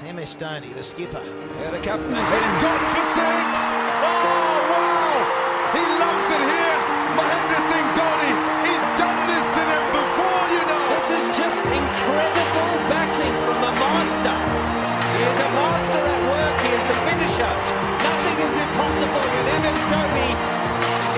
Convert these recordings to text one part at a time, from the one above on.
MS Dhoni, the skipper. Yeah, the captain is in. It's gone for six! Oh, wow! He loves it here! Mahendra Singh Dhoni, he's done this to them before, you know! This is just incredible batting from the master. He is a master at work, he is the finisher. Nothing is impossible when MS Dhoni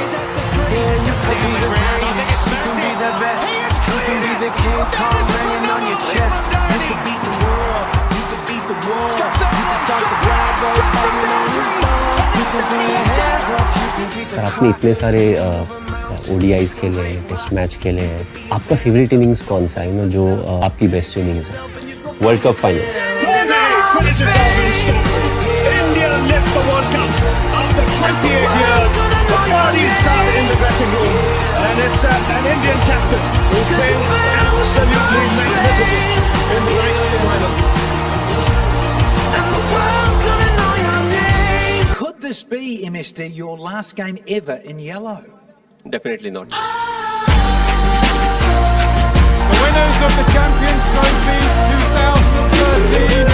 is at the crease. Down the ground, I think it's massive. Be the best. He is You can be cleared the it. king, That Kong is a banging on your phenomenal chest. from Dhoni. You can beat the world. You can beat the world. Struck You that can one, talk struck the that blind one, boy struck from banging on his boundary. ball. You can throw your Dhoni hands up. You can beat the sir आपने इतने सारे ODIs खेले हैं, test match खेले हैं, आपका favourite innings कौन सा है जो आपकी बेस्ट इनिंग्स है? World cup final India lift the World Cup after 28 years. The party started in the dressing room, and it's an Indian captain who's been absolutely magnificent in the right of the final. Could this be, MSD, your last game ever in yellow? Definitely not. The winners of the Champions Trophy 2013,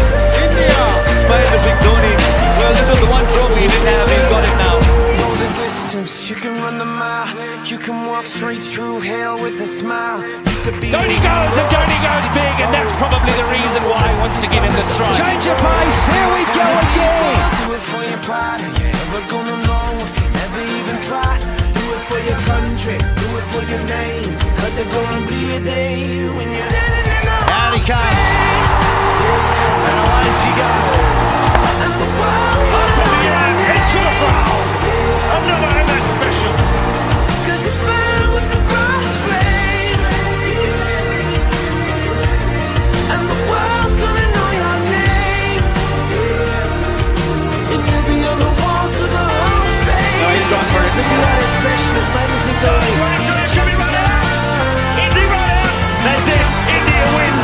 India! Mahendra Singh Dhoni. Well, this was the one trophy he didn't have. He's got it now. Know the distance. You can run the mile. You can walk straight through hell with a smile. You could be Dhoni goes and Dhoni goes big, and that's probably the reason why he wants to get in the strike. Change of pace. Here we go again. Do it for your pride. You ain't never gonna know if you never even try. Do it for your country. Do it for your name. Cause there's gonna be a day when you're standing in the Out he comes. And away she goes. Up in the air, head to the crowd. Another MS special. Cause you burn with the bright flame. And the world's gonna know your name. And you'll be on the walls of the Hall of Fame. No, he's gone for it. Look at that specialist, Mahendra Singh Dhoni. So actually, should be run out. Is he run out? That's it. India win.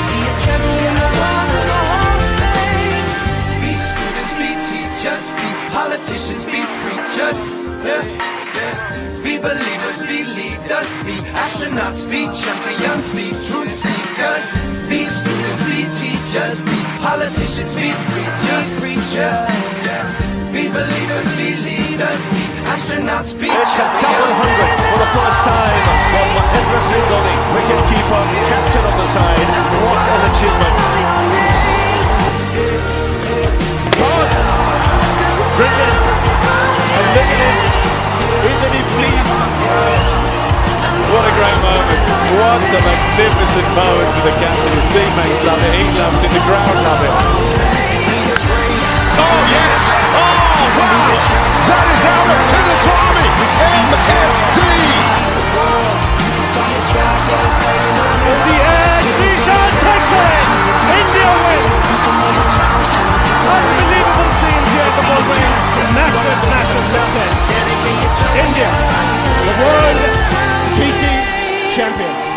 Be a champion of the world of the Hall of Fame. Be students, be teachers, be politicians, be preachers. Be believers, be leaders, be astronauts, be champions, be truth seekers. Be students, be teachers, be politicians, be preachers. Be believers, be leaders, be astronauts, be It's a double hundred for the first time for Mahendra Singh Dhoni, wicketkeeper, captain of the side. What an achievement! Brilliant! And look at him! Isn't he pleased? What a great moment! What a magnificent moment for the captain. His teammates love it. He loves it. The crowd love it. Oh yes! Oh wow! That is out of Chinnaswamy! MSD! In the air, Srishan takes it! India win! Unbelievable scenes here at the Bombay. Massive, massive success. India, the world TT champions.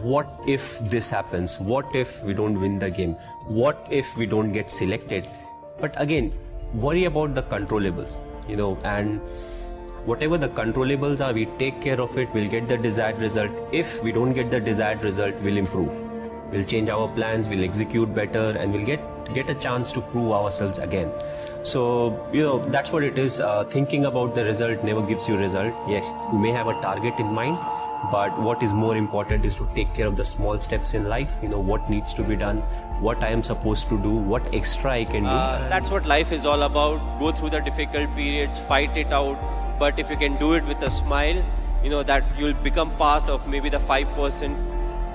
What if this happens? What if we don't win the game? What if we don't get selected? But again, worry about the controllables, and whatever the controllables are, we take care of it, we'll get the desired result. If we don't get the desired result, we'll improve. We'll change our plans, we'll execute better, and we'll get a chance to prove ourselves again. So, that's what it is. Thinking about the result never gives you result. Yes, you may have a target in mind, but what is more important is to take care of the small steps in life. What needs to be done, what I am supposed to do, what extra I can do. That's what life is all about. Go through the difficult periods, fight it out. But if you can do it with a smile, that you'll become part of maybe the 5%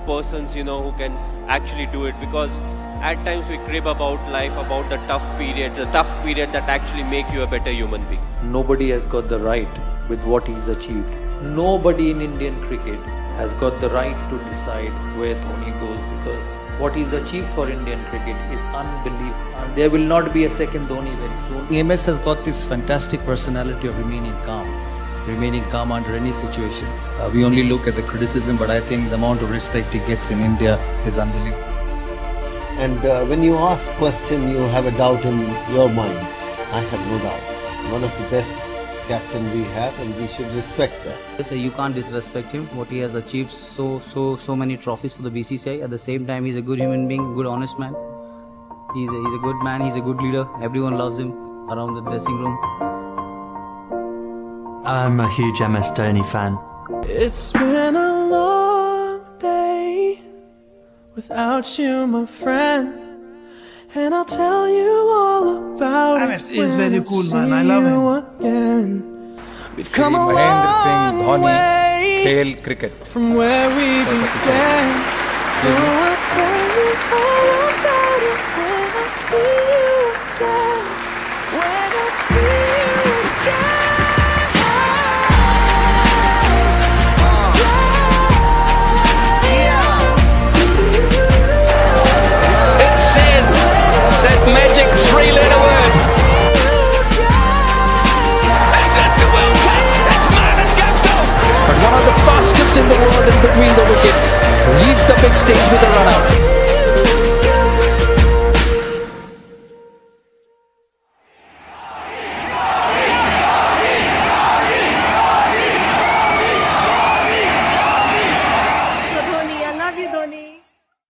persons, who can actually do it. Because at times we crib about life, about the tough periods, a tough period that actually make you a better human being. Nobody has got the right with what he's achieved. Nobody in Indian cricket has got the right to decide where Dhoni goes, because what he's achieved for Indian cricket is unbelievable. And there will not be a second Dhoni very soon. MS has got this fantastic personality of remaining calm under any situation. We only look at the criticism, but I think the amount of respect he gets in India is unbelievable. And when you ask question, you have a doubt in your mind. I have no doubt. One of the best captain we have, and we should respect that. So you can't disrespect him. What he has achieved, so many trophies for the BCCI. At the same time, he's a good human being, good honest man. He's a good man. He's a good leader. Everyone loves him around the dressing room. I'm a huge MS Dhoni fan. It's been a long day without you, my friend. And I'll tell you all about MS is very cool, man. I love him. him. We've come a long way खेल cricket. from where we began. So I'll tell you all about it when I see you again. When I see you again. It says that magic three-letter word. That's the World Cup. That's Martin Guptill. But one of the fastest in the world in between the wickets leads the big stage with a run out.